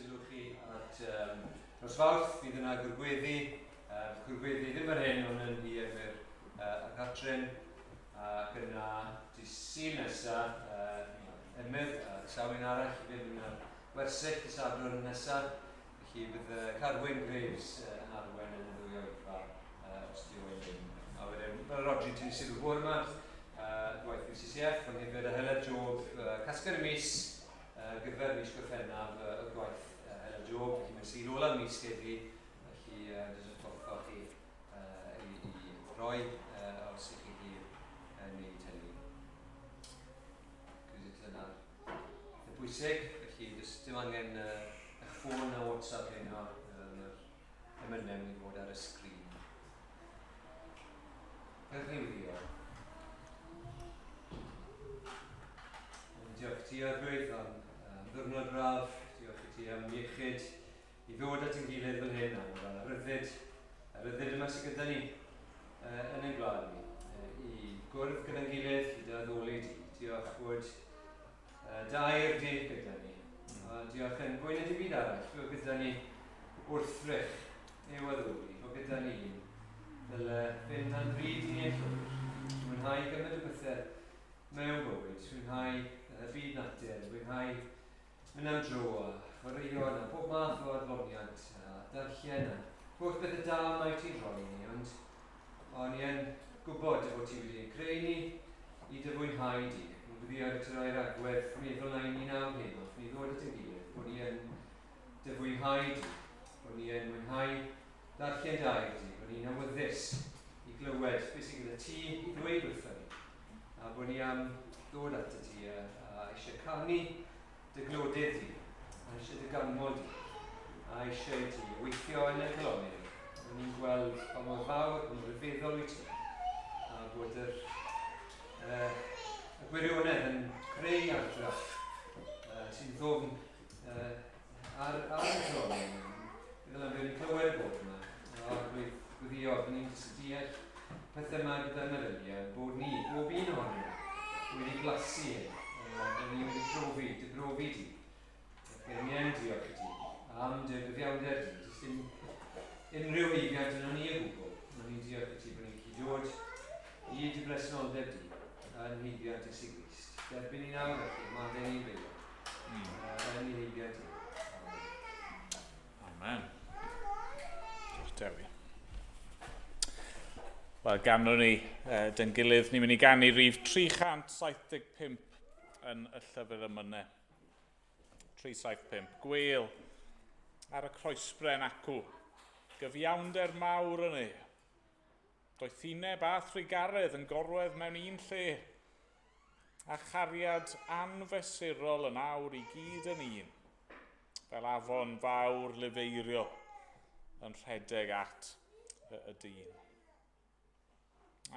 sylw chi at Nos Fawrth, bydd yna gwrgweddi. Gwrgweddi ddim yr hyn, ond yn hi Emyr a Catrin. Ac yna dydd Sul nesaf, Emyr a sawyn arall i fynd yn wersyll y sadwrn nesaf. Felly bydd Carwyn Graves yn arwen yn y ddwy oedfa os di oed yn. A wedyn, fel Rodri ti'n sylw bwr yma, gwaith UCCF, ond hefyd y Hela Job casgen y mis, gyfer mis Gorffennaf y gwaith Hela Job, felly mae'n sy'n ola'r mis heddi, felly dys y toffa chi i roi os ych chi wneud hynny. Cwys yna'r bwysig, felly dim angen eich ffôn a WhatsApp hynny yr emynem i fod ar y sgrin. Gael chi wyddio. Diolch ti ar gweith am ddwrnod braf, diolch i ti am iechyd i ddod at ein gilydd fel hyn am y ryddid yma sydd gyda ni yn ein gwlad ni. I gwrdd gyda'n gilydd, i addoli di. Diolch bod dair di gyda ni. A diolch yn gwneud i byd arall, bod gyda ni wrthrych i'w addoli, bod gyda ni fel fynd a'n ryd i ni eich llwyr. Mwynhau gymryd y bethau mewn bywyd, mwynhau y byd natur, mwynhau mynd am dro a chwaraeon a bob math o adloniant a darllen a holl bethau da mae ti'n rhoi ni, ond ni yn gwybod bod ti wedi creu ni i dy fwynhau di. Yn gwybod at yr oer agwedd meddwl na i ni nawr hyn, wrth ni ddod at ein gilydd, bod ni yn dy fwynhau di, bod ni yn mwynhau darllen dair di, bod ni'n awyddus i glywed beth sydd gyda ti i ddweud wrthyn ni, a bod ni am ddod at y ti a eisiau canu dy glodydd di, a eisiau dy ganmol di, a eisiau ti weithio yn y colonydd. Bod ni'n gweld pa mor fawr, pa mor ryfeddol wyt ti, a bod y gwirionedd yn creu ardrach sy'n ddofn ar y colonydd. Bydd yna fydd yn clywed bod yma, a gwyddio, bod ni'n dystydiad pethau yma gyda'r meddyliau, bod ni, bob un ohonyn nhw, wedi glasu bod ni wedi dybrofi di. Ac ni yn diolch i ti am dy gyfiawnder di. Does dim unrhyw eifiad yna ni o gwbl. Mae ni'n diolch i ti bod ni'n gallu dod i dy bresenoldeb di yn heifiad Iesu Grist. Derbyn ni nawr felly, mae ni'n beio. Yn ei heifiad di. Amen. Diolch Dewi. Wel, ganwn ni dyn gilydd, ni'n mynd i gannu rhif 375 yn y llyfr ymynau. 375. Gweil ar y croesbren acw. Gyfiawnder mawr yn ei. Doedd uneb a thrigaredd yn gorwedd mewn un lle. A chariad anfesurol yn awr i gyd yn un. Fel afon fawr lyfeirio yn rhedeg at y dyn.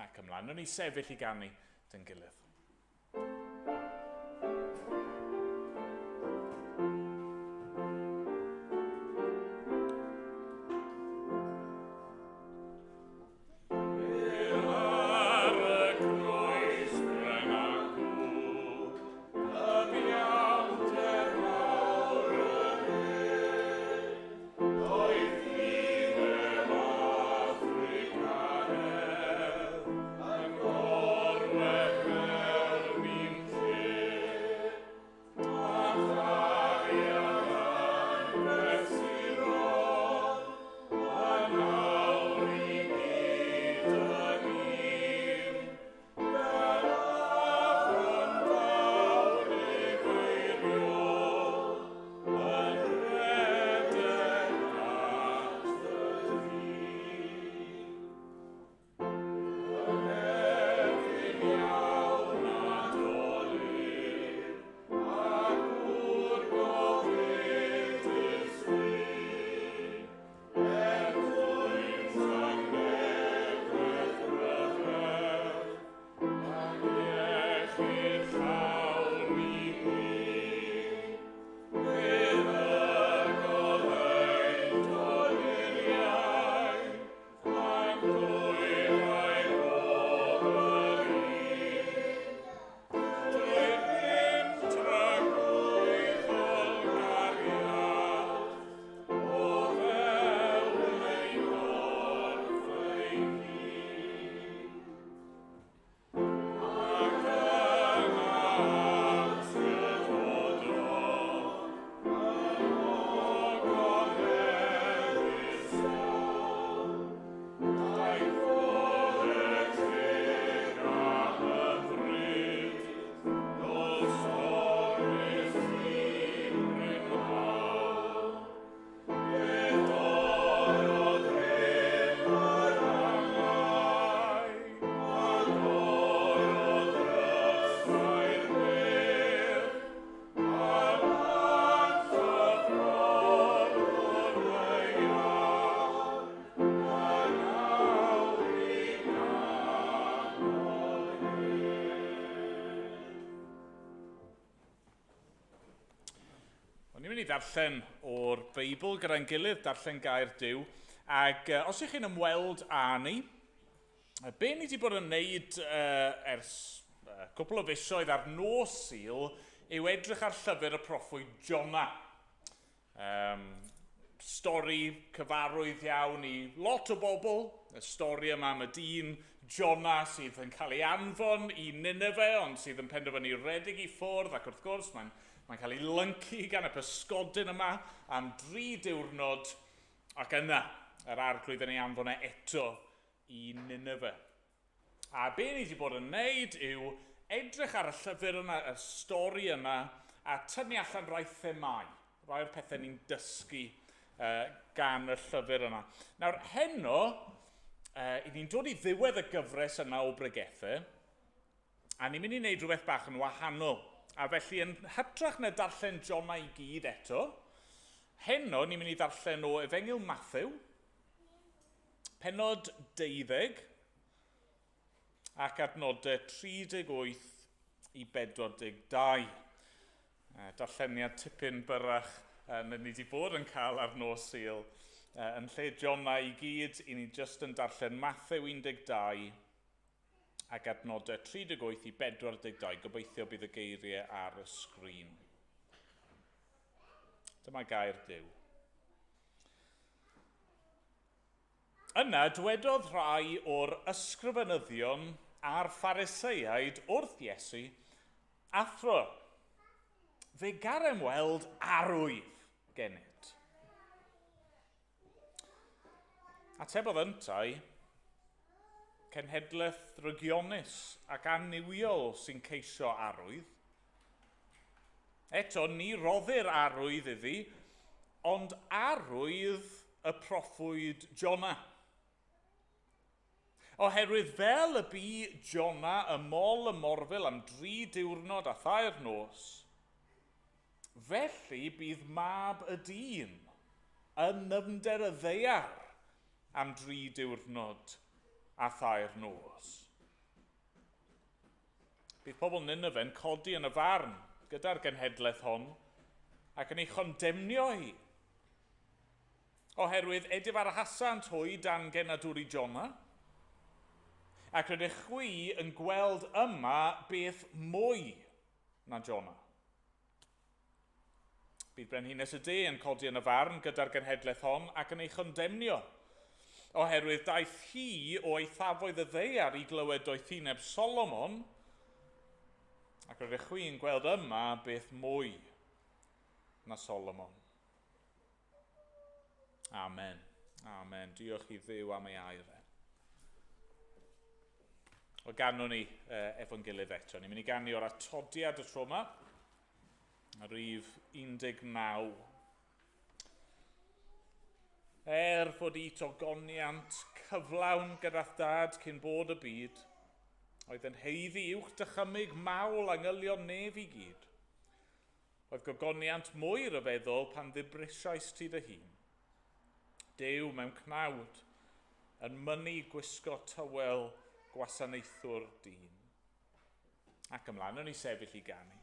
Ac ymlaen, nhw'n ni sefyll i gannu dyn gilydd. Amen. darllen o'r Beibl gyda'n gilydd, darllen gair Duw. Ac os ych chi'n ymweld â ni, be ni wedi bod yn wneud ers cwpl o fisoedd ar Nos Sul yw edrych ar llyfr y proffwyd Jona. Stori cyfarwydd iawn i lot o bobl. Y stori yma am y dyn Jona sydd yn cael ei anfon i Nineve, ond sydd yn penderfynu redig i ffwrdd, ac wrth gwrs mae'n cael ei lyncu gan y pysgodyn yma am 3 diwrnod, ac yna yr arglwydd yn ei anfon eto i Nineve. A be ni wedi bod yn wneud yw edrych ar y llyfr yna, y stori yna, a tynnu allan rai themau, rai o'r pethau ni'n dysgu gan y llyfr yna. Nawr, heno, i ni'n dod i ddiwedd y gyfres yna o Prygethwr, a ni'n mynd i wneud rhywbeth bach yn wahanol. A felly, yn hytrach na darllen Jona i gyd eto, heno ni'n mynd i darllen o Efengyl Mathew, pennod 12, ac adnodau 38 i 42. Darlleniad tipyn byrrach ni wedi bod yn cael ar Nos Sul. Yn lle Jona i gyd, i ni jyst yn darllen Mathew 12 ac adnodau 38 i 42. Gobeithio bydd y geiriau ar y sgrin. Dyma gair Duw. Yna dywedodd rhai o'r ysgrifenyddion a'r Phariseiaid wrth Iesu, athro, fe garem weld arwydd gennyt. Atebodd yntai, cenhedlaeth drygionus ac aniwiol sy'n ceisio arwydd. Eto, ni roddir arwydd iddi, ond arwydd y proffwyd Jona. Oherwydd fel y bu Jona y mol y morfil am 3 diwrnod a thair nos, felly bydd mab y dyn yn nyfnder y ddeiar am 3 diwrnod a thair nos. Bydd pobl Nineve yn codi yn y farn gyda'r genhedlaeth hon ac yn ei chondemnio hi. Oherwydd edif ar hasant hwy dan genadwri Jona, ac rydych chwi yn gweld yma beth mwy na Jona. Bydd Brenhines y De yn codi yn y farn gyda'r genhedlaeth hon ac yn ei chondemnio, oherwydd daeth hi o eithafoedd y ddeiar i glywed doethineb Solomon, ac rydych chwi'n gweld yma beth mwy na Solomon. Amen. Amen. Diolch i Dduw am ei air. O ganwn ni efo'n gilydd eto. Ni'n mynd i gannu o'r atodiad y tro yma, rhif 19. Fod i togoniant cyflawn gyda'ch dad cyn bod y byd, oedd yn heiddi uwch dychymyg mawl angylion nef i gyd. Oedd gogoniant mwy ryfeddol pan ddibrisiais ti dy hun. Dew mewn cnawd, yn mynnu gwisgo tywel gwasanaethwr dyn. Ac ymlaen, o'n i sefyll i ganu.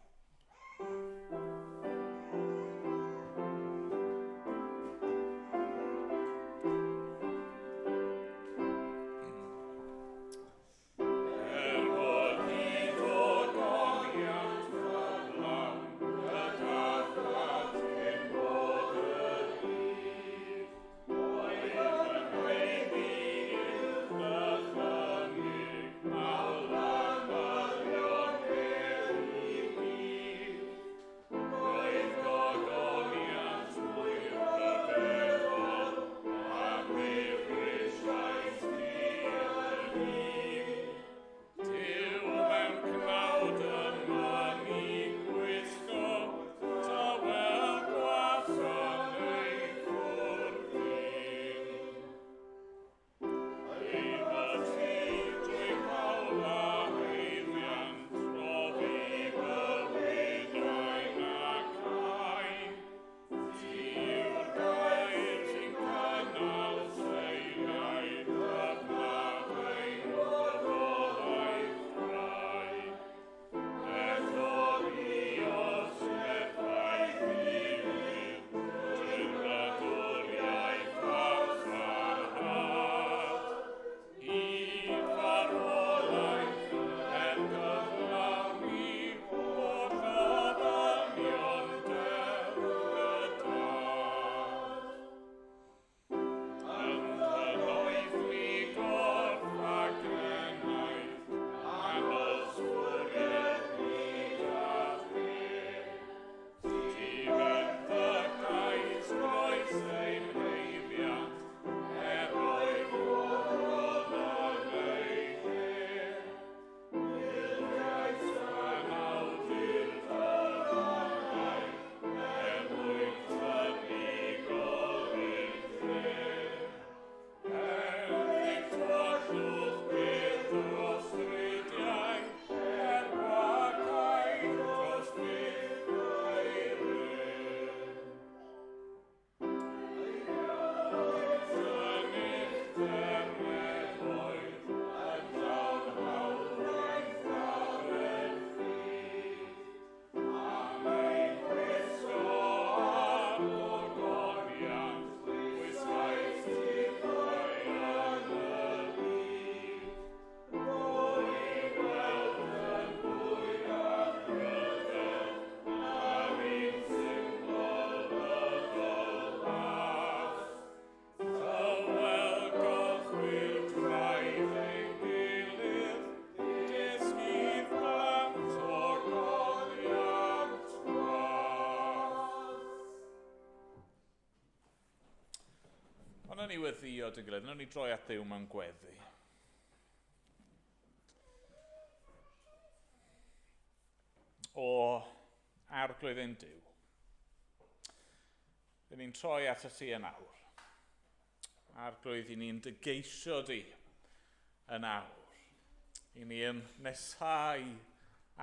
Ond yn ni weddio dy gilydd, nhw'n ni droi at Dduw mewn gweddi. O arglwydd ein Duw. Dyn ni'n troi at y ti yn awr. Arglwydd i ni'n dygeisio di yn awr. I ni'n nesau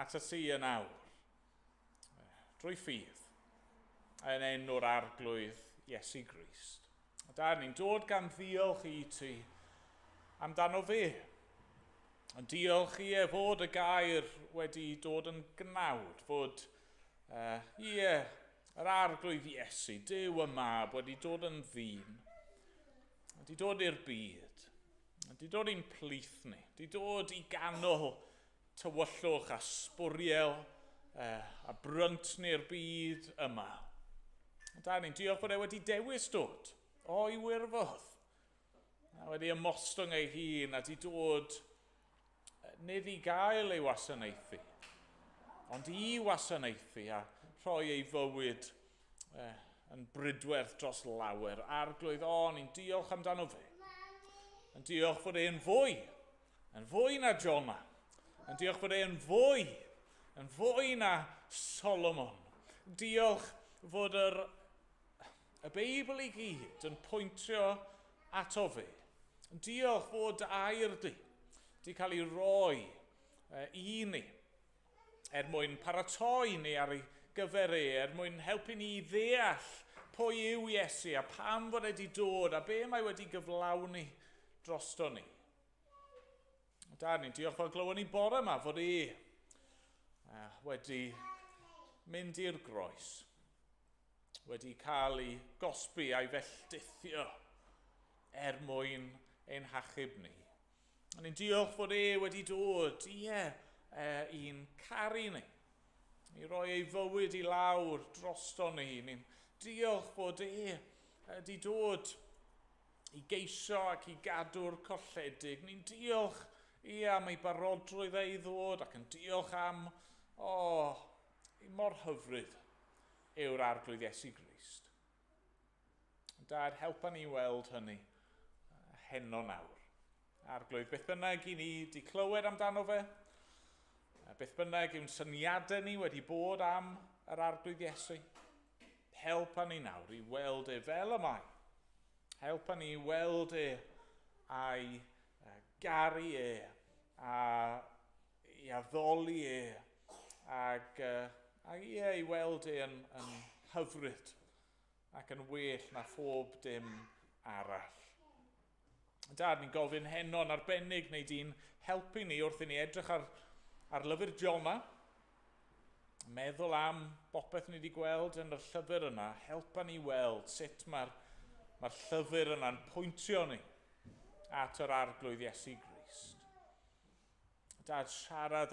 at y ti yn awr. Drwy ffydd. Yn enw'r arglwydd Iesu Grist. Da, ni'n dod gan ddiolch i ti amdano fe. Yn diolch i fod y gair wedi dod yn gnawd, fod yr arglwydd Iesu, Duw y Mab, wedi dod yn ddyn, wedi dod i'r byd, wedi dod i'n plith ni, wedi dod i ganol tywyllwch a sbwriel a brynt ni'r byd yma. Da, ni'n diolch bod wedi dewis dod o'i wirfodd, a wedi ymostwng ei hun a wedi dod nid i gael ei wasanaethu, ond i wasanaethu a rhoi ei fywyd yn brydwerth dros lawer. Arglwydd, ni'n diolch amdano fe. Yn diolch fod e'n fwy na Jona. Yn diolch fod e'n fwy na Solomon. Diolch fod y Beibl i gyd yn pwyntio ato fe. Yn diolch fod air di cael ei roi i ni mwyn paratoi ni ar ei gyfer mwyn helpu ni i ddeall pwy yw Iesu a pam fod wedi dod a be mae wedi gyflawni drosto ni. Da, ni'n diolch fel glywon ni bore yma fod wedi mynd i'r groes, wedi cael ei gosbi a'i felltithio mwyn ein hachub ni. Ni'n diolch fod wedi dod i'n caru ni, i roi ei fywyd i lawr drosto ni. Ni'n diolch fod wedi dod i geisio ac i gadw'r colledig. Ni'n diolch am ei barodrwydd ei ddod ac yn diolch am mor hyfryd yw'r arglwydd Iesu Grist. Dad, helpa ni weld hynny heno nawr. Arglwydd, beth bynnag i ni di clywed amdano fe, beth bynnag yw'n syniadau ni wedi bod am yr arglwydd Iesu, helpa ni nawr i weld fel y mae. Helpa ni weld a'i garu a i addoli ac i weld yn hyfryd ac yn well na phob dim arall. Dad, ni'n gofyn heno'n arbennig neu di'n helpu ni wrth i ni edrych ar lyfr Jona, meddwl am bopeth ni wedi gweld yn y llyfr yna, helpa ni weld sut mae'r llyfr yna'n pwyntio ni at yr arglwydd Iesu Grist. Dad, siarad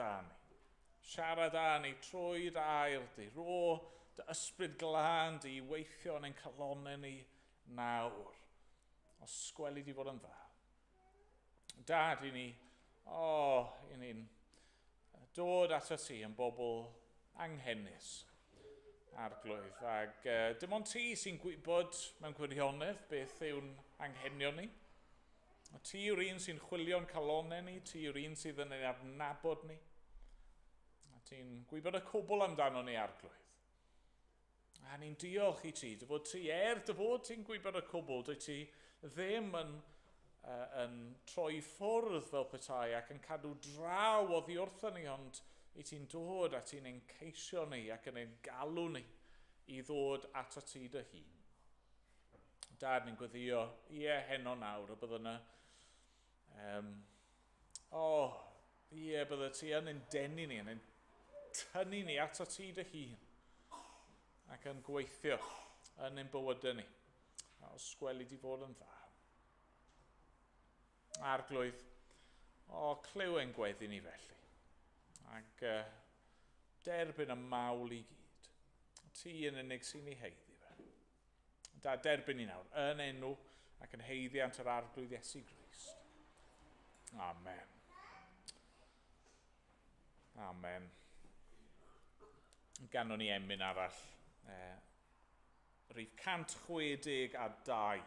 â ni trwy'r air di, ro dy ysbryd glân di i weithio yn ein calonnau ni nawr, os sgweli di fod yn dda. Dad, i ni'n dod at y ti yn bobl anghennus, arglwydd, ac dim ond ti sy'n gwybod mewn gwirionedd beth yw'n anghenion ni. Ti yw'r un sy'n chwilio'n calonnau ni, ti yw'r un sydd yn ei adnabod ni. A ti'n gwybod y cwbl amdano ni, arglwydd. A ni'n diolch i ti, dy fod ti'n gwybod y cwbl, dy ti ddim yn troi ffwrdd fel petai ac yn cadw draw oddi wrtho ni, ond i ti'n dod a ti'n ein ceisio ni ac yn ein galw ni i ddod at y ti dy hun. Dad, ni'n gweddio heno nawr, y bydd yna bydde ti yn ein denu ni, yn ein tynnu ni at y ti dy hun ac yn gweithio yn ein bywydau ni. A os sgweli di fod yn dda. Arglwydd, clyw ein gweddi ni felly, ac derbyn y mawl i gyd. Ti yn unig sy'n ei heiddi fe. Da, derbyn ni nawr, yn enw ac yn heiddiant yr arglwydd Iesu Grist. Amen. Amen. Ganon ni emyn arall, rhif 162.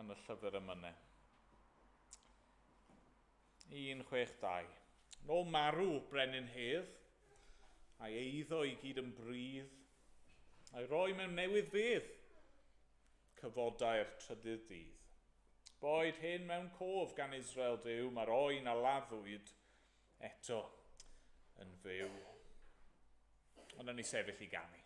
yn y llyfr Emynau. 1:62. Nôl marw brenin hedd, a'i eiddo i gyd yn brydd, a'i roi mewn newydd fedd, cyfodau'r trydydd dydd. Boed hyn mewn cof gan Israel Duw, mae'r oen a laddwyd eto yn fyw. Ond yn ei sefyll i ganu.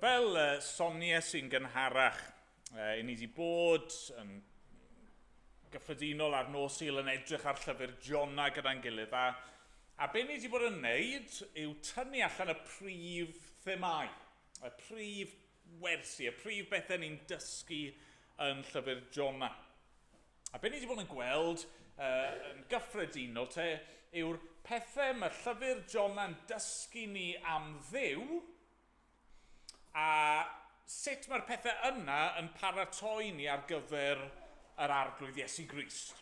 Fel sonia sy'n gynharach, i ni wedi bod yn gyffredinol ar Nos Sul yn edrych ar llyfr Jona gyda'n gilydd, a be ni wedi bod yn wneud yw tynnu allan y prif themau, y prif wersi, y prif bethau ni'n dysgu yn llyfr Jona. A be ni wedi bod yn gweld yn gyffredinol yw'r pethau mae llyfr Jona'n dysgu ni am Dduw, a sut mae'r pethau yna yn paratoi ni ar gyfer yr arglwydd Iesu Grist.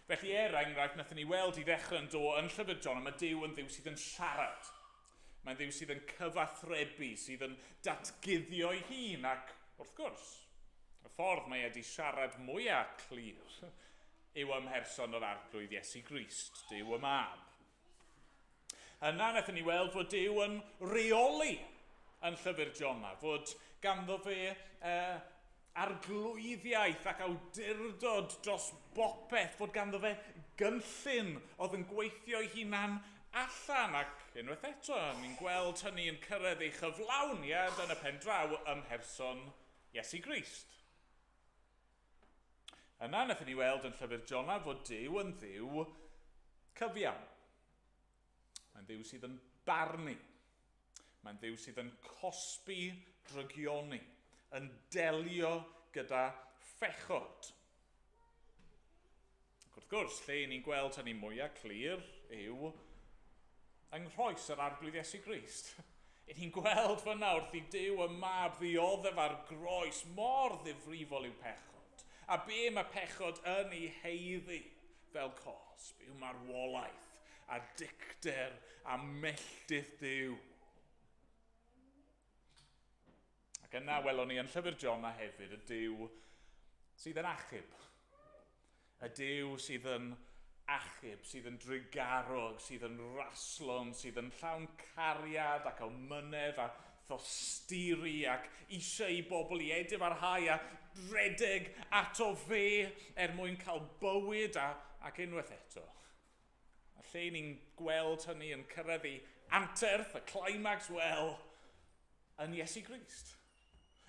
Felly enghraifft, nathon ni weld i ddechrau yn yn llyfr Jona, mae Duw yn Dduw sydd yn siarad. Mae'n Dduw sydd yn cyfathrebu, sydd yn datguddio ei hun, ac wrth gwrs, y ffordd mae wedi siarad mwyaf clir yw ymherson yr arglwydd Iesu Grist, Duw y Mab. Yna nathon ni weld fod Duw yn reoli yn llyfr Jona, fod ganddo fe arglwyddiaeth ac awdurdod dros bopeth, fod ganddo fe gynllun oedd yn gweithio ei hunan allan, ac unwaith eto, ni'n gweld hynny yn cyrraedd ei chyflawniad yn y pen draw ymherson Iesu Grist. Yna nathon ni weld yn llyfr Jona fod Duw yn Dduw cyfiawn. Mae'n Dduw sydd yn barnu. Mae'n Dduw sydd yn cosbi drygioni, yn delio gyda phechod. Ac wrth gwrs, lle ni'n gweld hynny mwyaf clir yw yng nghrhoes yr arglwydd Iesu Grist. Ni'n gweld fyna wrth i Duw y Mab ddioddef ar groes mor ddifrifol yw pechod. A be mae pechod yn ei heiddi fel cosb yw marwolaeth a dicter a melltith Duw. Ac yna welon ni yn llyfr Jona hefyd y Duw sydd yn achub. Y Duw sydd yn achub, sydd yn drigarog, sydd yn raslon, sydd yn llawn cariad ac amynedd a thosturi ac eisiau i bobl i edif ar hau a redeg ato fe mwyn cael bywyd ac unwaith eto. A lle ni'n gweld hynny yn cyrraedd ei anterth, y climax, wel, yn Iesu Grist.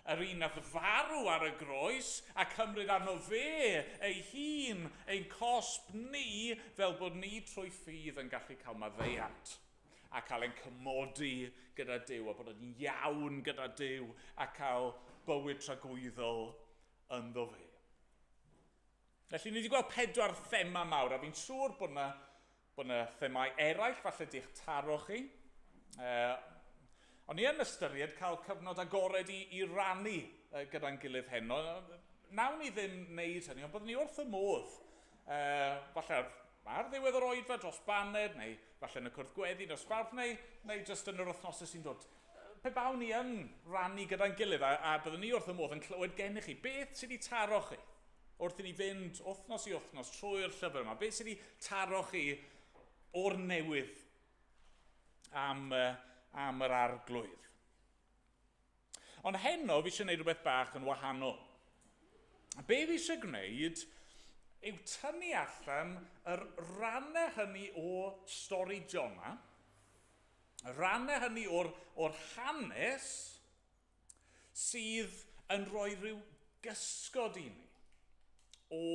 Yr un nath farw ar y groes a cymryd arno fe ei hun, ein cosb ni, fel bod ni trwy ffydd yn gallu cael maddeuant a cael ein cymodi gyda Duw, a bod yn iawn gyda Duw, a cael bywyd tragwyddol ynddo fe. Felly, ni wedi gweld 4 thema mawr, a fi'n siŵr bod yna themau eraill falle di'ch taro chi. Ond ni yn ystyried cael cyfnod agored i rannu gyda'n gilydd heno. Nawn ni ddim wneud hynny, ond byddwn ni wrth y modd. Falle ar ddiwedd yr oedfa dros baned, neu falle yn y cwrdd gweddi dros Fawrth, neu jyst yn yr wythnosau sy'n dod. Pe bawn ni yn rannu gyda'n gilydd, a byddwn ni wrth y modd yn clywed gennych chi, beth sydd wedi taro chi wrth i ni fynd wythnos i wythnos trwy'r llyfr yma? Beth sydd wedi taro chi o'r newydd am yr arglwydd? Ond heno fi eisiau gwneud rhywbeth bach yn wahanol. Be fi eisiau gwneud yw tynnu allan yr rannau hynny o stori Jona, y rannau hynny o'r hanes sydd yn rhoi rhyw gysgod i ni o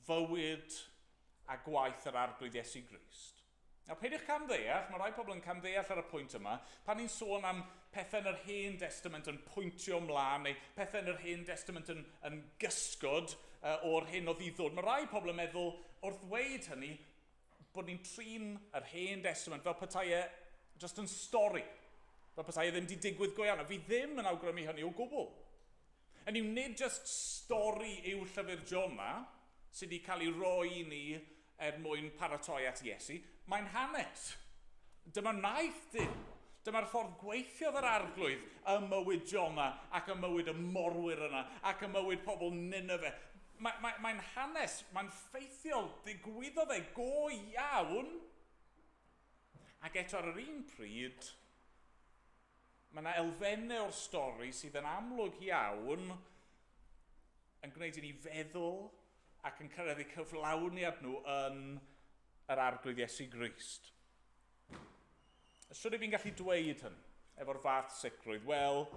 fywyd a gwaith yr arglwydd Iesu Grist. Nawr, peidiwch camddeall, mae rai pobl yn camddeall ar y pwynt yma, pan ni'n sôn am pethau yn yr Hen Testament yn pwyntio ymlaen, neu pethau yn yr Hen Testament yn gysgod o'r hyn o ddod. Mae rai pobl yn meddwl, wrth ddweud hynny, bod ni'n trin yr Hen Testament fel petai just yn stori, fel petai ddim wedi digwydd go iawn. A fi ddim yn awgrymu hynny o gwbl. Yn yw nid just stori yw llyfr Jona sydd wedi cael ei roi i ni mwyn paratoi at Iesu, mae'n hanes. Dyma naeth Duw. Dyma'r ffordd gweithiodd yr arglwydd y mywyd Jona ac y mywyd y morwyr yna ac y mywyd pobl Nineve. Mae'n hanes, mae'n ffeithiol, digwyddodd go iawn, ac eto ar yr un pryd, mae yna elfennau o'r stori sydd yn amlwg iawn yn gwneud i ni feddwl ac yn cyrraedd eu cyflawniad nhw yn yr arglwydd Iesu Grist. Ystryd fi'n gallu dweud hyn efo'r fath sicrwydd? Wel,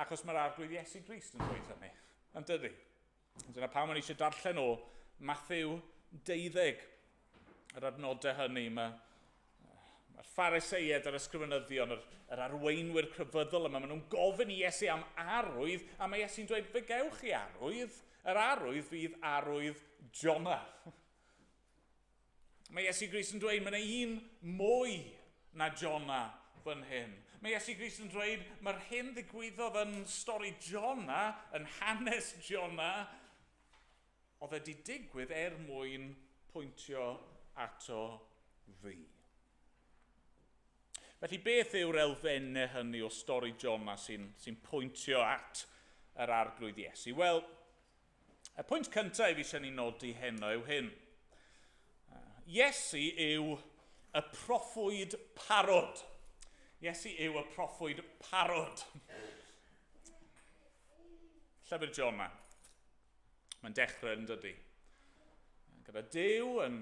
achos mae'r arglwydd Iesu Grist yn dweud hynny, yn dydy. Dyna pam o'n i eisiau darllen o Mathew 12, yr adnodau hynny. Mae'r Phariseiaid a'r ysgrifenyddion, yr arweinwyr crefyddol yma, maen nhw'n gofyn i Iesu am arwydd, a mae Iesu'n dweud, fe gewch chi arwydd, yr arwydd fydd arwydd Jona. Mae Iesu Grist yn dweud, mae yna un mwy na Jona fan hyn. Mae Iesu Grist yn dweud, mae'r hyn ddigwyddodd yn stori Jona, yn hanes Jona, oedd wedi digwydd mwyn pwyntio ato fi. Felly beth yw'r elfennau hynny o stori Jona sy'n pwyntio at yr arglwydd Iesu? Wel, y pwynt cyntaf fi eisiau ni nodi heno yw hyn. Iesu yw y proffwyd parod. Iesu yw y proffwyd parod. Llyfr Jona. Mae'n dechrau yn dydy. Gyda Duw yn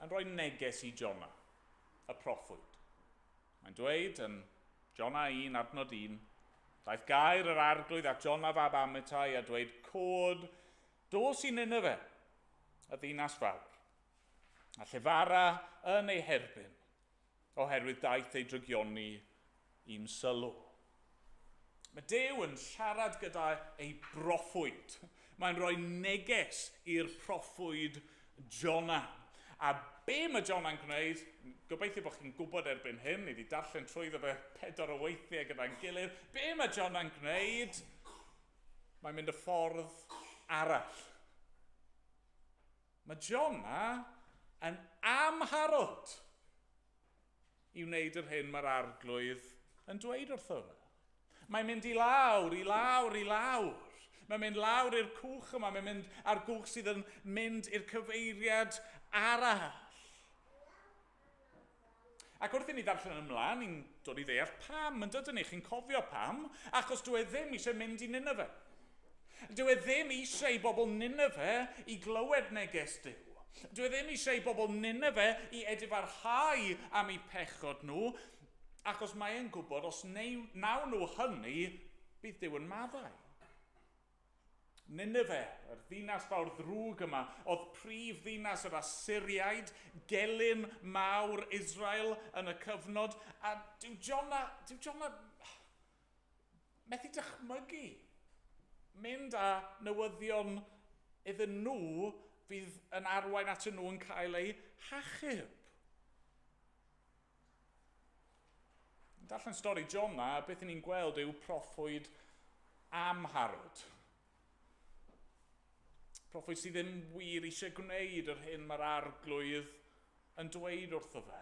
rhoi neges i Jona, y proffwyd. Mae'n dweud yn Jona 1, adnod 1, daeth gair yr arglwydd at Jona fab Amittai a dweud, cod, dos i Nineve, y ddinas fawr, a llefara yn ei herbyn, oherwydd daeth ei drygioni i'm sylw. Mae Duw yn siarad gyda ei broffwyd. Mae'n rhoi neges i'r proffwyd Jona. A be mae Jona'n gwneud, gobeithio bod chi'n gwybod erbyn hyn, ni wedi darllen trwyddo fe 4 o weithiau gyda'n gilydd, be mae Jona'n gwneud? Mae'n mynd y ffordd arall. Mae Jona yn amharod i wneud yr hyn mae'r arglwydd yn dweud wrtho fe. Mae'n mynd i lawr, i lawr, i lawr. Mae'n mynd lawr i'r cwch yma, mae'n mynd ar gwch sydd yn mynd i'r cyfeiriad arall. Ac wrth i ni ddarllen ymlaen, ni'n dod i ddeall pam, yn dydyn ni, chi'n cofio pam, achos dwi ddim eisiau mynd i Nineve. Dyw e ddim eisiau I bobl Nineve I glywed neges Duw. Dyw e ddim eisiau I bobl Nineve I edifarhau am eu pechod nhw, achos mae e'n gwybod os nawn nhw hynny, bydd Duw yn maddau. Nineve, yr ddinas fawr ddrwg yma, oedd prif ddinas yr Assyriaid, gelyn mawr Israel yn y cyfnod, a dyw Jona methu dychmygu mynd â newyddion iddyn nhw fydd yn arwain at nhw yn cael eu hachub. Darllen stori Jona, beth ni'n gweld yw proffwyd amharod. Proffwyd sydd ddim wir eisiau gwneud yr hyn mae'r arglwydd yn dweud wrtho fe.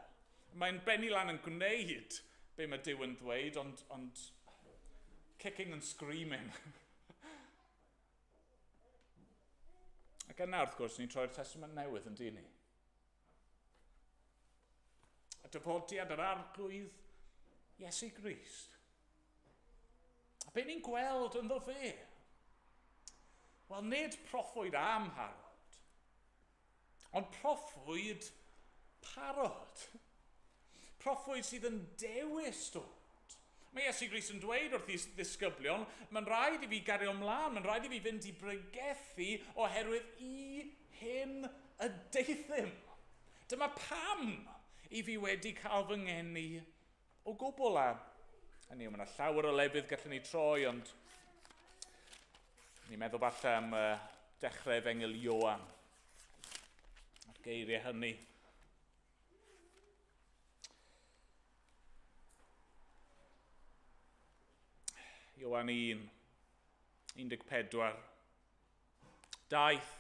Mae'n benni lan yn gwneud be mae Duw yn dweud, ond kicking and screaming. Ac yna, wrth gwrs, ni'n troi'r Testament Newydd yn dyn ni. Y dyfodiad yr arglwydd Iesu Grist. A be ni'n gweld ynddo fe? Wel, nid proffwyd amharod, ond proffwyd parod. Proffwyd sydd yn dewis dod. Mae Iesu Grist yn dweud wrth I ddisgyblion, mae'n rhaid I fi gario ymlaen, mae'n rhaid I fi fynd I Prygethwr oherwydd I hyn y deithim. Dyma pam I fi wedi cael fy ngeni o gwbl a hynny yw, mae yna llawer o lefydd gallwn ni troi, ond ni'n meddwl falle am dechrau Efengyl Ioan. A'r geiriau hynny. Ioan 1:14. Daeth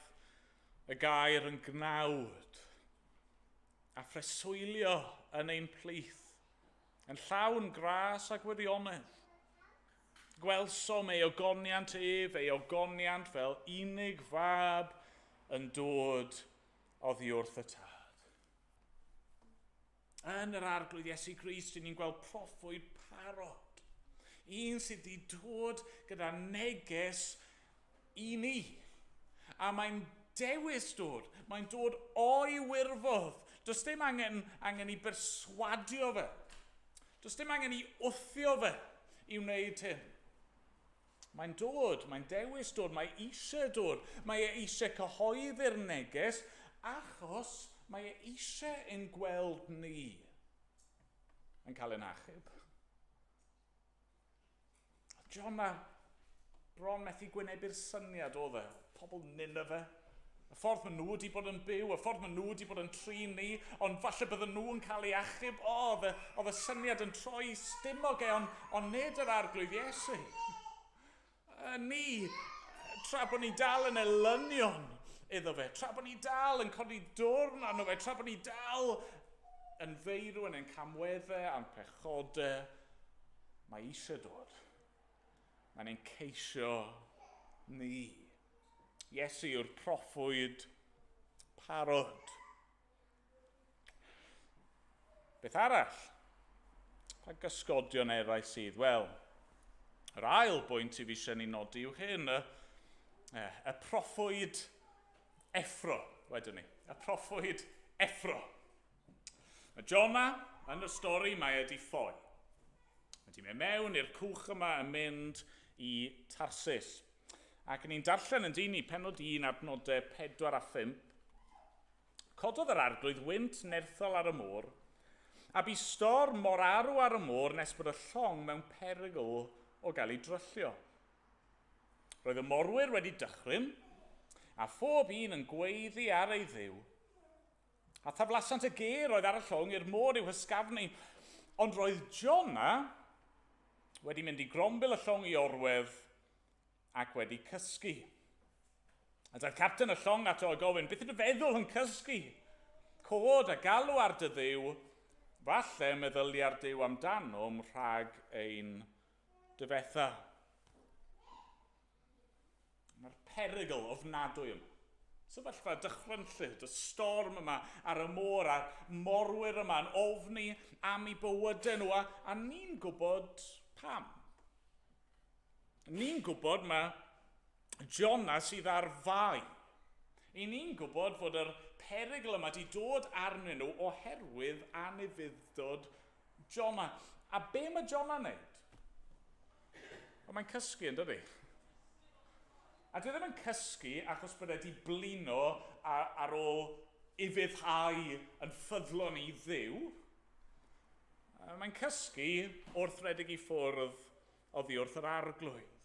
y gair yn gnawd a phreswylio yn ein plith, yn llawn gras a gwirionedd. Gwelsom ei ogoniant ef, ei ogoniant fel unig fab yn dod oddi wrth y tad. Yn yr arglwydd Iesu Grist, ni'n gweld proffwyd parod. Un sydd wedi dod gyda neges I ni. A mae'n dewis dod. Mae'n dod o'i wirfodd. Does dim angen I berswadio fe. Does dim angen I wthio fe I wneud hyn. Mae'n dod, mae'n dewis dod, mae eisiau dod. Mae eisiau cyhoeddi'r neges achos mae eisiau ein gweld ni yn cael ein achub. Jona bron methu gwynebu'r syniad o dde. Pobl Nineve. Y ffordd maen nhw wedi bod yn byw, y ffordd maen nhw wedi bod yn trin ni, ond falle bydden nhw yn cael eu achub. Oedd y syniad yn troi stumog ond nid yr arglwydd Iesu. Ni, tra bod ni dal yn elynion iddo fe, tra bod ni dal yn codi dwrn arno fe, tra bod ni dal yn feirw yn ein camweddau a'n pechodau, mae eisiau dod. Mae'n ein ceisio ni. Iesu yw'r proffwyd parod. Beth arall? Pa gysgodion eraill sydd? Wel, yr ail bwynt I fi eisiau ni nodi yw hyn, y proffwyd effro, wedyn ni. Y proffwyd effro. Mae Jona, yn y stori, mae wedi ffoi. Mae wedi mynd mewn i'r cwch yma yn mynd I Tarsus. Ac ni'n darllen yn dyn ni pennod 1 adnodau 4 a 5. Cododd yr arglwydd wynt nerthol ar y môr, a bu storm mor arw ar y môr nes bod y llong mewn perygl o gael ei dryllio. Roedd y morwyr wedi dychryn, a phob un yn gweiddi ar ei dduw. A thaflasant y ger oedd ar y llong i'r môr i'w hysgafnu, ond roedd Jona wedi mynd I grombil y llong I orwedd ac wedi cysgu. A daeth capten y llong ato a gofyn, beth ydw feddwl yn cysgu? Cod a galw ar dy dduw, falle meddylia'r Duw amdanom rhag ein dyfetha. Mae'r perygl ofnadwy yma. Sefyllfa dychrynllyd, y storm yma ar y môr, a'r morwyr yma yn ofni am eu bywydau nhw, a ni'n gwybod pam. Ni'n gwybod mae Jona sydd ar fai. I ni'n gwybod fod yr perygl yma wedi dod arnyn nhw oherwydd anufudd-dod Jona. A be mae Jona wneud? Wel, mae'n cysgu, yn dydi? A dwi ddim yn cysgu achos bod wedi blino ar ôl ufuddhau yn ffyddlon i Dduw. Mae'n cysgu wrth redeg i ffwrdd oddi wrth yr arglwydd.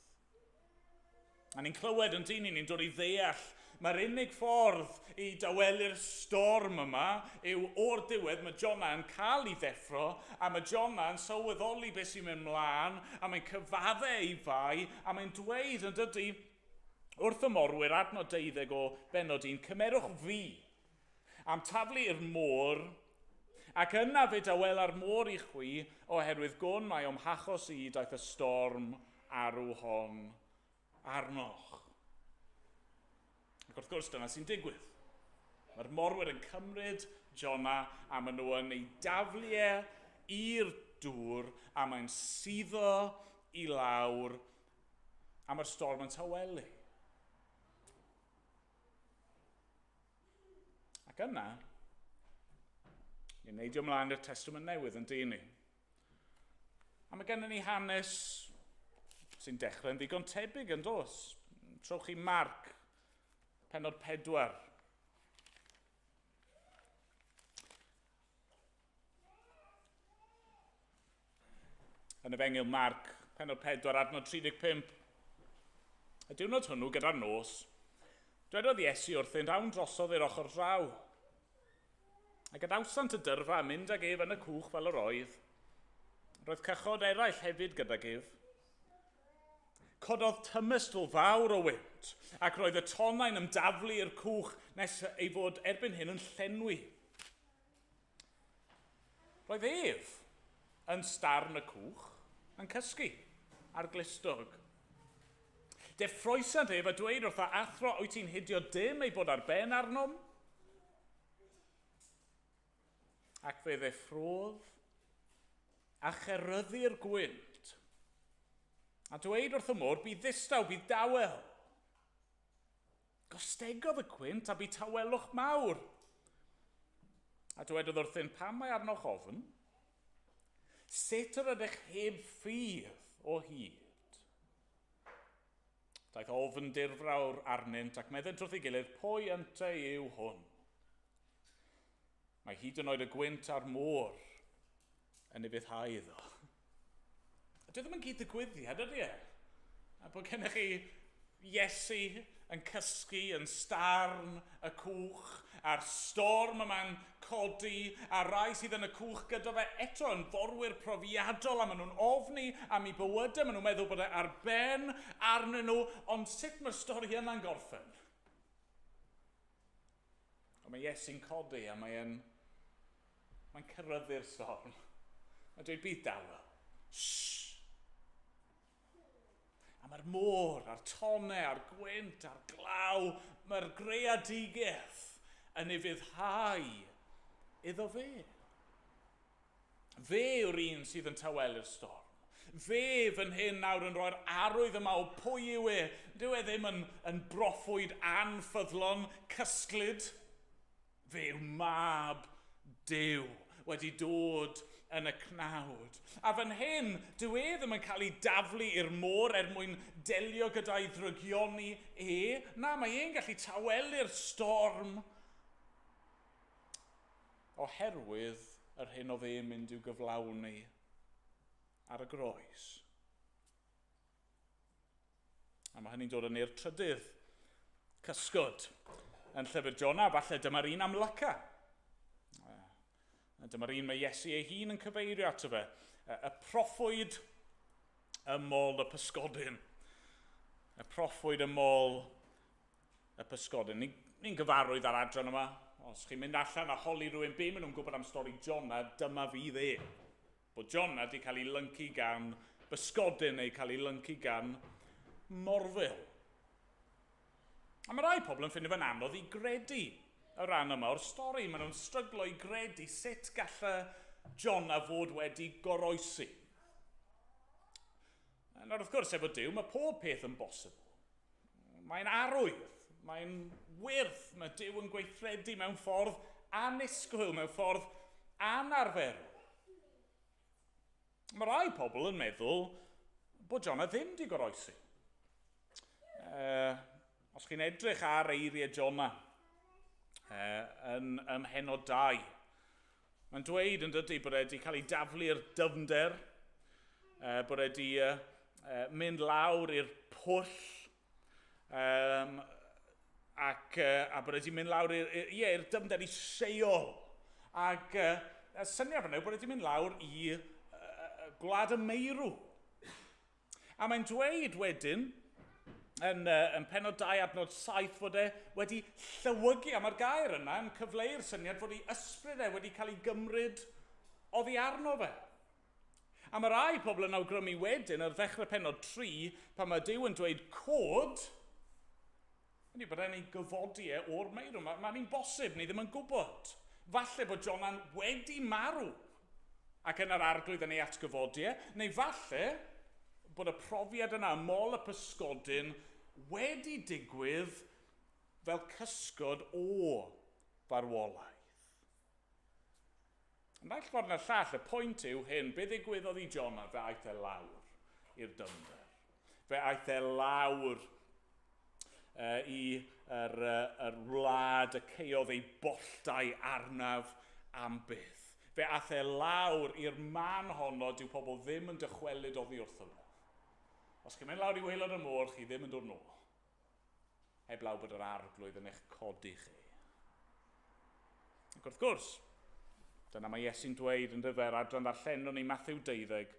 A ni'n clywed yn dyn ni'n dod i ddeall mae'r unig ffordd i dawelu'r storm yma yw o'r diwedd mae Jona yn cael ei ddeffro a mae Jona yn sylweddoli beth sy'n mynd mlaen a mae'n cyfadde ei fai a mae'n dweud yn dydy wrth y morwyr adnod 12 o benod 1 cymerwch fi am taflu i'r môr ac yna fe dawelar môr i chwi oherwydd gwn mae o'm hachos i daeth y storm arw hon arnoch. Ac wrth gwrs dyna sy'n digwydd. Mae'r morwyr yn cymryd Jona a maen nhw yn ei dafliau i'r dŵr a mae'n suddo i lawr a mae'r storm yn tawelu. Ac yna, ni'n neidio ymlaen i'r Testament Newydd yn dyn ni. A mae gennym ni hanes sy'n dechrau'n ddigon tebyg yn dos. Trowch i Marc, pennod 4. Yn Efengyl Marc, pennod 4, adnod 35. Y diwrnod hwnnw gyda'r nos, dywedodd Iesu wrthynt awn drosodd i'r ochr draw. Ac adawsant y dyrfa mynd ag ef yn y cwch fel yr oedd. Roedd cychod eraill hefyd gydag ef. Cododd tymystl fawr o wynt, ac roedd y tonnau'n ymdaflu i'r cwch nes ei fod erbyn hyn yn llenwi. Roedd ef yn starn y cwch yn cysgu ar glistog. Deffroesant ef a dweud wrtho athro wyt ti'n hydio dim ei bod ar ben arnom? Ac fe ddeffrodd a cheryddu'r gwynt a dweud wrth y môr, bydd ddistaw, bydd dawel. Gostegodd y gwynt a bydd tawelwch mawr. A dwedodd wrthyn, pam mae arnoch ofn? Sut yr ydych heb ffydd o hyd? Daeth ofn dirfrawr arnynt ac meddent wrth ei gilydd, pwy ynte yw hwn? Mae hyd yn oed y gwynt a'r môr yn ufuddhau iddo. A dwi ddim yn gyd digwyddiad, ydy e? A bod gennych chi Iesu yn cysgu, yn starn y cwch, a'r storm yma'n codi, a rai sydd yn y cwch gyda fe eto yn forwyr profiadol, a maen nhw'n ofni am ei bywydau, maen nhw'n meddwl bod e ar ben arnyn nhw, ond sut mae'r stori yna'n gorffen? Ond mae Iesu'n codi, a mae'n cyrryddu'r storm. A dweud bydd dawel. Shhh! A mae'r môr, a'r tonau, a'r gwynt, a'r glaw, mae'r greadigaeth yn ufuddhau iddo fe. Fe yw'r un sydd yn tawelu'r storm. Fe fan hyn nawr yn rhoi'r arwydd yma o pwy yw e. Dyw e ddim yn broffwyd anffyddlon cysglyd. Fe yw mab Duw wedi dod yn y cnawd. A fan hyn, dyw e ddim yn cael ei daflu i'r môr mwyn delio gyda'i ddrygioni e. Na, mae e'n gallu tawelu'r storm oherwydd yr hyn o fe'n mynd i'w gyflawni ar y groes. A mae hynny'n dod yn i'r trydydd cysgod yn llyfr Jona, falle dyma'r un amlyca. Dyma'r un mae Iesu ei hun yn cyfeirio ato fe. Y proffwyd ymol y pysgodyn. Y proffwyd ymol y pysgodyn. Ni'n gyfarwydd ar adran yma. Os chi'n mynd allan a holi rhywun be maen nhw'n gwybod am stori Jona, dyma fydd e. Bod Jona wedi cael ei lyncu gan bysgodyn neu cael ei lyncu gan morfil. A mae rai pobl yn ffindo fe'n anodd i gredu y ran yma o'r stori. Maen nhw'n stryglo i gredu sut gallai Jona fod wedi goroesi. Nawr wrth gwrs efo Duw, mae pob peth yn bosibl. Mae'n arwydd, mae'n wyrth, mae Duw yn gweithredu mewn ffordd annisgwyl, mewn ffordd anarferol. Mae rai pobl yn meddwl bod Jonah ddim di goroesi. Os chi'n edrych ar eiriau Jonah yn Mhenod 2, mae'n dweud yn dydy bod wedi cael ei daflu'r dyfnder, bod wedi mynd lawr i'r pwll, a bod wedi mynd lawr i'r dyfnder i Seol. Ac y syniad fan bod wedi mynd lawr i gwlad Emyr. A mae'n dweud wedyn, yn Pennod 2 adnod 7, fod wedi llywygu, a mae'r gair yna yn cyfleu'r syniad fod ei ysbryd wedi cael ei gymryd oddi arno fe. A mae rai pobl yn awgrymu wedyn ar ddechrau Pennod 3, pan mae Duw yn dweud cod, hynny bod e'n ei gyfodi o'r meirw. Mae'n bosib, ni ddim yn gwybod. Falle bod Jonah wedi marw ac yn yr arglwydd yn ei atgyfodi, neu falle bod y profiad yna, mol y pysgodyn, wedi digwydd fel cysgod o farwolaeth. Yn all ffordd na'r llall, y pwynt yw hyn, be ddigwyddodd i Jonah, fe aeth e lawr i'r dyfnder. Fe aeth e lawr i'r wlad y ceodd ei bolltau arnaf am byth. Fe aeth e lawr i'r man honno dyw pobl ddim yn dychwelyd oddi wrtho fe. Os chi'n mynd lawr i waelod y môr, chi ddim yn dod nôl. Heblaw bod yr arglwydd yn eich codi chi. Ac wrth gwrs, dyna mae Iesu'n dweud yn dyfer adran ddarllenon ni Mathew 12,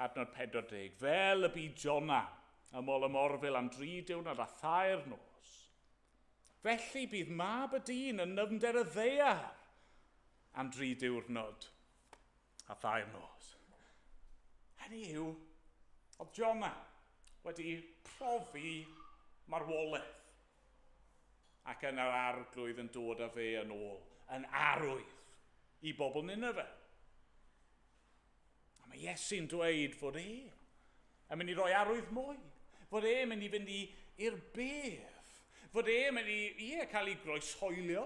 adnod 40. Fel y byd Jonah ymol y morfil am 3 diwrnod a thair nos. Felly bydd mab y dyn yn nyfnder y ddaear am 3 diwrnod a thair nos. Hynny yw, oedd Jonah wedi profi marwolaeth ac yn yr arglwydd yn dod â fe yn ôl, yn arwydd i bobl Nineve. A mae Iesu'n dweud fod yn mynd i roi arwydd mwy, fod yn mynd i fynd i'r bedd, fod yn mynd i cael ei groeshoelio,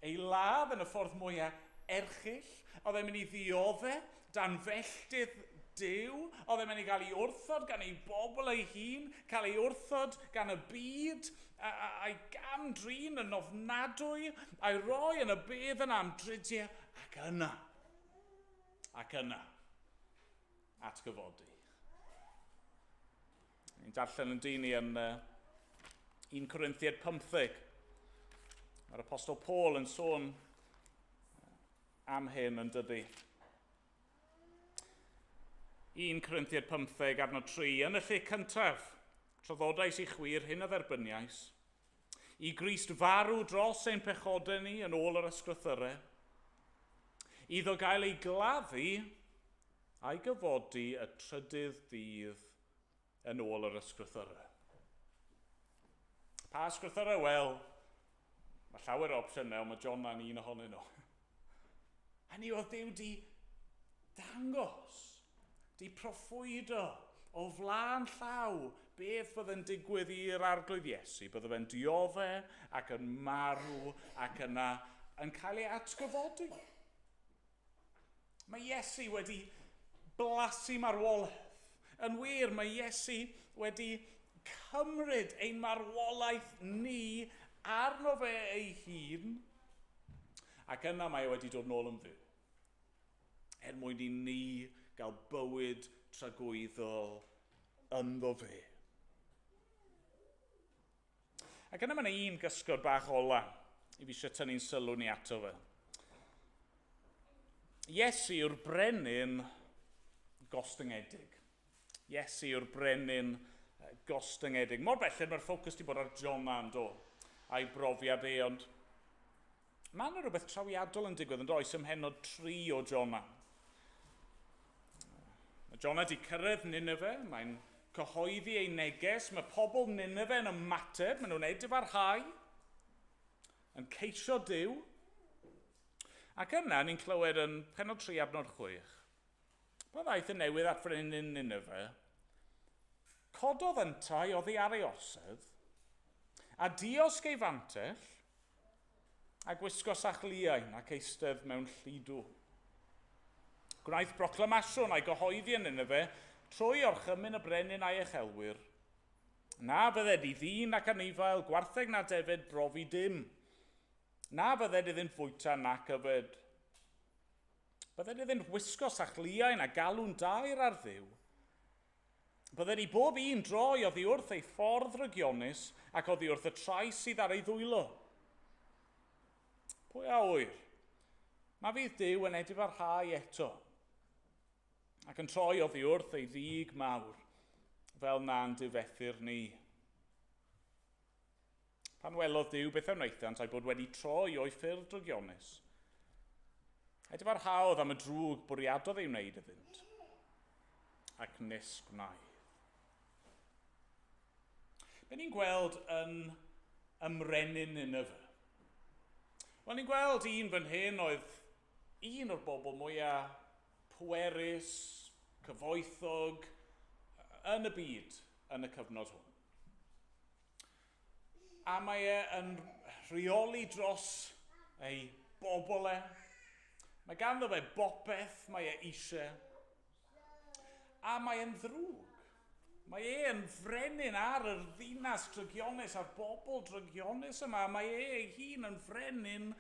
ei ladd yn y ffordd mwyaf erchyll, oedd e'n mynd i ddioddau dan felltith Duw, oedd e'n mynd i gael ei wrthod gan ei bobl ei hun, cael ei wrthod gan y byd, a'i gamdrin yn ofnadwy, a'i roi yn y bedd yna am dridiau, ac yna, atgyfodi. Ni'n darllen yn dyn ni yn 1 Corinthiaid 15. Mae'r Apostol Paul yn sôn am hyn yn dydy. 1 Corinthiaid 15 adnod 3, yn y lle cyntaf, traddodais i chwir hyn a dderbyniais, i Grist farw dros ein pechodau ni yn ôl yr ysgrythyrau, iddo gael ei gladdu a'i gyfodi y trydydd dydd yn ôl yr ysgrythyrau. Pa ysgrythyrau? Wel, mae llawer o opsiynau, ond mae Jonah yn un ohonyn nhw. Hynny oedd Duw di dangos, di proffwydo o flaen llaw beth fydde'n digwydd i'r arglwydd Iesu. Bydde fe'n dioddau ac yn marw ac yn cael ei atgyfodi. Mae Iesu wedi blasu marwolaeth. Yn wir, mae Iesu wedi cymryd ein marwolaeth ni arno fe ei hun, ac yna mae wedi dod nôl yn fyw. Mwyn i ni gael bywyd tragwyddol ynddo fe. Ac yna mae un gysgod bach ola i fi eisiau tynnu'n sylw ni ato fe. Iesu yw'r brenin gostyngedig. Iesu yw'r brenin gostyngedig. Mor belled mae'r ffocws wedi bod ar Jonah yn do, a'i brofiad ond mae yna rhywbeth trawiadol yn digwydd yn does ym Mhenod 3 o Jonah. Mae Jonah wedi cyrraedd Nineve, mae'n cyhoeddi ei neges, mae pobl Nineve yn ymateb, maen nhw'n edfarhau, yn ceisio Duw. Ac yna ni'n clywed yn Pennod 3 adnod 6. Bydd aeth y newydd at frenin Nineve, cododd yntau oddi ar ei orsedd, a diosg ei fantell, a gwisgo sachliain ac eistedd mewn lludw. Gwnaeth broclamasiwn a'i gyhoeddi yn yna fe, trwy orchymyn y brenin a'i uchelwyr. Na bydded i ddyn ac anifael gwartheg na defyd brofi dim. Na bydded iddynt fwyta nac yfed. Bydded iddynt wisgo sachliain a galw'n dair ar ddiw. Bydded i bob un droi oddi wrth ei ffordd rygionus ac oddi wrth y trais sydd ar ei ddwylo. Pwy a wyr? Na fydd Duw yn edifarhau eto ac yn troi oddi wrth ei ddig mawr fel na'n difethyr ni. Pan welodd Duw beth a wnaethant a'i bod wedi troi o'i ffyrdd drygionus, edifarhaodd am y drwg bwriadodd ei wneud iddynt, ac nes gwnaeth. Be ni'n gweld yn ymrenyn Nineve? Wel, ni'n gweld un fan hyn oedd un o'r bobl mwyaf pwerus, cyfoethog yn y byd yn y cyfnod hwn. A mae yn rheoli dros ei bobl e. Mae ganddo fe bopeth mae eisiau. A mae e'n ddrwg. Mae e'n frenin ar yr ddinas drygionus a'r bobl drygionus yma. Mae ei hun yn frenin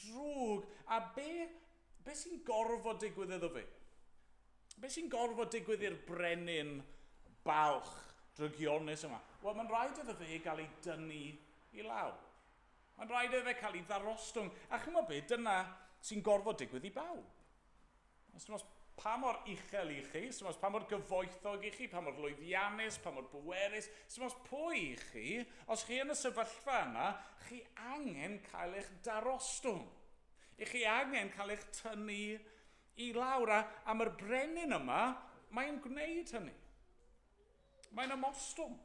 drwg. A be sy'n gorfod digwydd iddo fe? Be sy'n gorfod digwydd i'r brenin balch drygionus yma? Wel, mae'n rhaid iddo fe gael ei dynnu i lawr. Mae'n rhaid iddo fe cael ei ddarostwng. A chymod be, dyna sy'n gorfod digwydd i bawb. Os pa mor uchel i chi, os pa mor gyfoethog i chi, pa mor lwyddiannus, pa mor bwerus, os pwy i chi, os chi yn y sefyllfa yna, chi angen cael eich darostwng. Chi angen cael eich tynnu i lawr. A mae'r brenin yma, mae'n gwneud hynny. Mae'n ymostwng.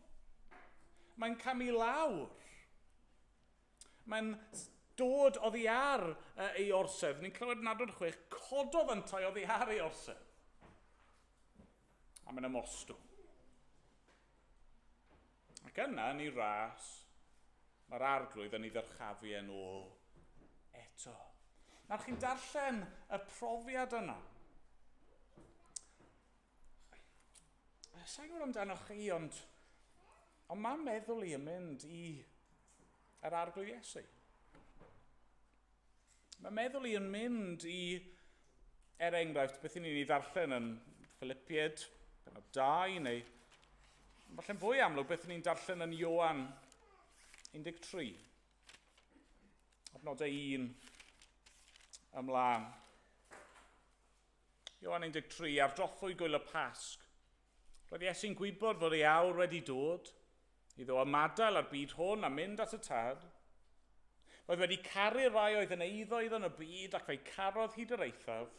Mae'n camu lawr. Mae'n dod oddi ar ei orsedd. Ni'n clywed yn adnod 6, cododd yntau oddi ar ei orsedd. A mae'n ymostwng. Ac yna, yn ei ras, mae'r arglwydd yn ei ddyrchafu yn ôl eto. Nawr chi'n darllen y profiad yna. Sa'n gwybod amdano chi, ond mae'n meddwl i yn mynd i yr arglwydd Iesu. Mae'n meddwl i yn mynd i, enghraifft, beth ni'n ei ddarllen yn Philippiad, benod 2, neu falle'n fwy amlwg beth ni'n darllen yn Ioan 13. Adnodau 1 ymlaen. Ioan 13, ar drothwy gwyl y Pasg. Roedd Iesu'n gwybod fod ei awr wedi dod, iddo ymadael ar byd hwn a mynd at y tad. Roedd wedi caru rai oedd yn eiddoedd yn y byd ac fe'i carodd hyd yr eithaf.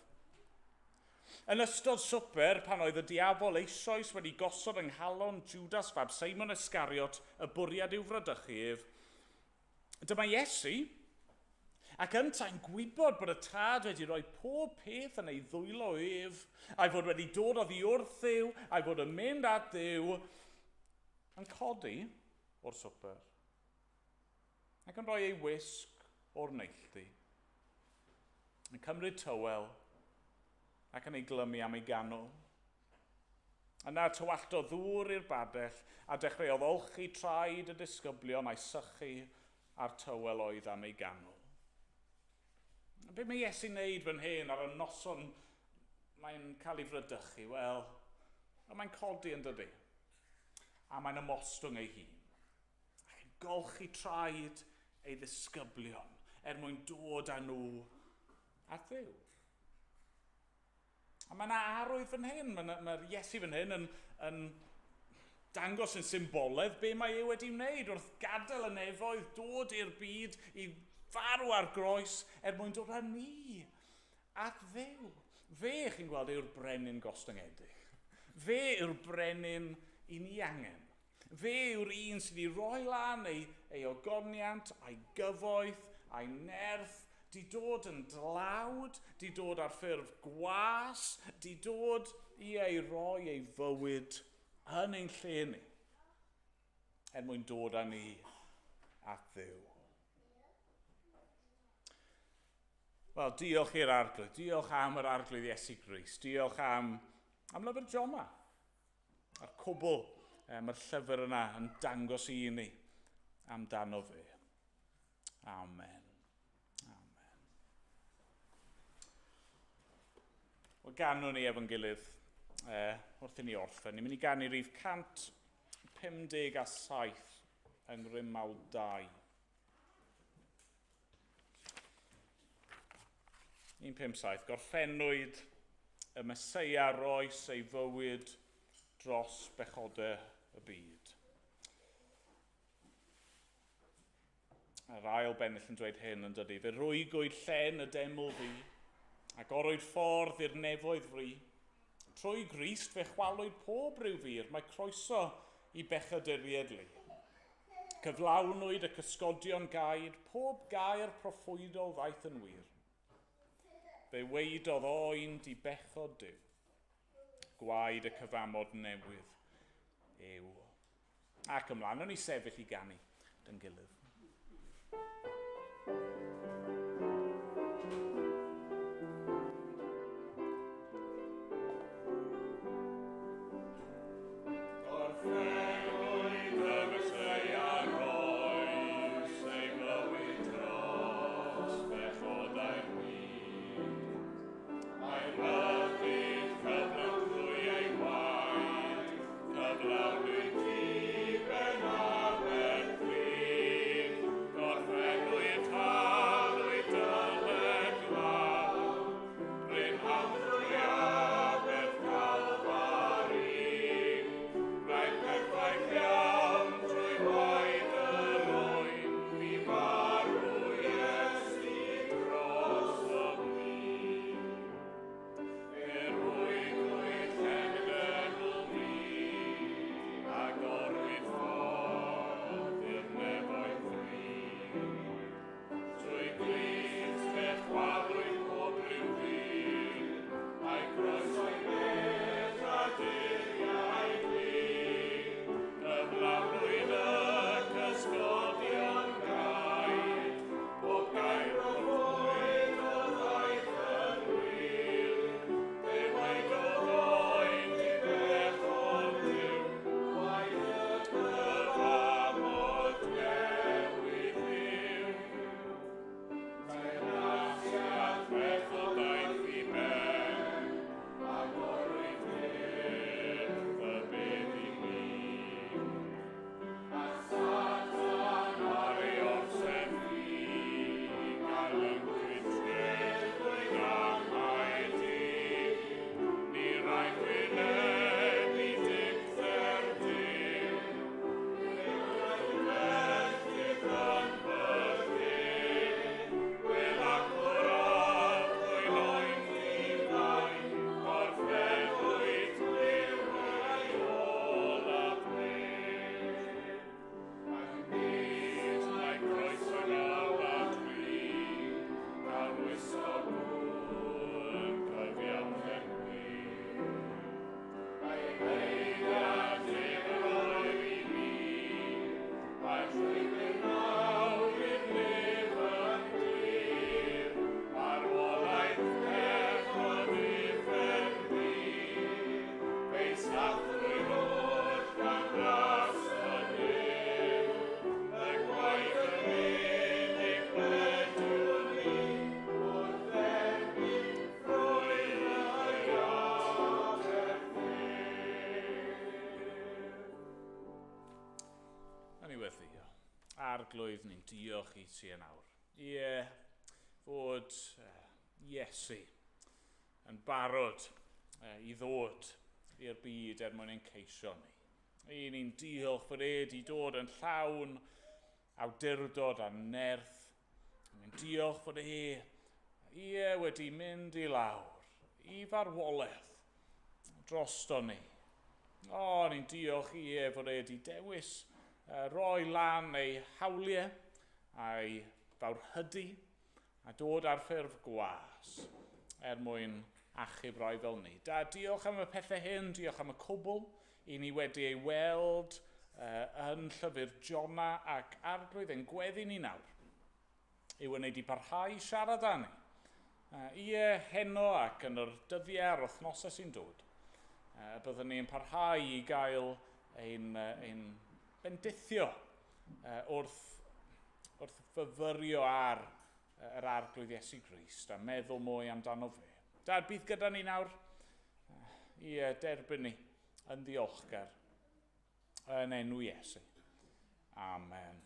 Yn ystod swper, pan oedd y diafol eisoes wedi gosod yng nghalon Judas fab Simon Iscariot y bwriad i'w fradychu ef, dyma Iesu, ac yntau'n gwybod bod y tad wedi rhoi pob peth yn ei ddwylo ef, a'i fod wedi dod oddi wrth Dduw, a'i fod yn mynd at Dduw, yn codi o'r swper, ac yn rhoi ei wisg o'r neilltu, yn cymryd tywel, ac yn ei glymu am ei ganol. Yna tywallto ddŵr i'r badell, a dechreuodd olchi traed y disgyblion a'i sychu a'r tywel oedd am ei ganol. Be mae Iesu'n neud fan hyn ar y noson mae'n cael ei fradychu? Wel, mae'n codi yn dydi. A mae'n ymostwng ei hun. Ac yn golchi traed ei ddisgyblion mwyn dod â nhw at Dduw. A mae yna arwydd fan hyn. Mae'r Iesu fan hyn yn dangos yn symboledd be mae ei wedi wneud wrth gadael y nefoedd, dod i'r byd i farw ar groes mwyn dod â ni at Dduw. Fe, chi'n gweld, yw'r brenin gostyngedig. Fe yw'r brenin i ni angen. Fe yw'r un sydd wedi rhoi lan ei ogoniant, a'i gyfoeth, a'i nerth, di dod yn dlawd, di dod ar ffurf gwas, di dod i ei roi ei fywyd yn ein lle ni, mwyn dod â ni at Dduw. Wel, diolch i'r arglwydd. Diolch am yr arglwydd Iesu Grist. Diolch am lyfr Jona. A'r cwbl, mae'r llyfr yna yn dangos i ni amdano fe. Amen. Amen. Wel, ganwn ni efo'n gilydd wrth i ni orffen. Ni'n mynd i ganu rhif 157 yng Cwmpawd 2. 157. Gorffennwyd y Meseia roes ei fywyd dros bechodau y byd. Yr ail bennill yn dweud hyn yn dydy. Fe rwygwyd llen y deml fi, ac orwyd ffordd i'r nefoedd fri. Trwy Grist fe chwalwyd pob ryw fur, mae croeso i bechaduried li. Cyflawnwyd y cysgodion gaid, pob gair proffwydol ddaeth yn wir. Fe weidodd oen di bechod Duw. Gwaed y cyfamod newydd yw. Ac ymlaen, o'n i sefyll i ganu yn gilydd. Arglwydd ni'n diolch i ti yn awr. Fod Iesu yn barod i ddod i'r byd mwyn ein ceisio ni. Ni'n diolch fod di dod yn llawn awdurdod a nerth. Ni'n diolch fod wedi mynd i lawr i farwolaeth drosto ni. Ni'n diolch fod di dewis roi lan ei hawliau a'i fawrhydu a dod ar ffurf gwas mwyn achub rai fel ni. Da, diolch am y pethau hyn, diolch am y cwbl i ni wedi ei weld yn llyfr Jona ac arglwydd ein gweddi ni nawr yw yn ei di parhau siarad â ni. I heno ac yn yr dyddiau a'r wythnosau sy'n dod, byddwn ni'n parhau i gael ein bendithio wrth fyfyrio ar yr arglwydd Iesu Grist a meddwl mwy amdano fe. Dad, bydd gyda ni nawr i derbyn ni yn ddiolchgar yn enw Iesu. Amen.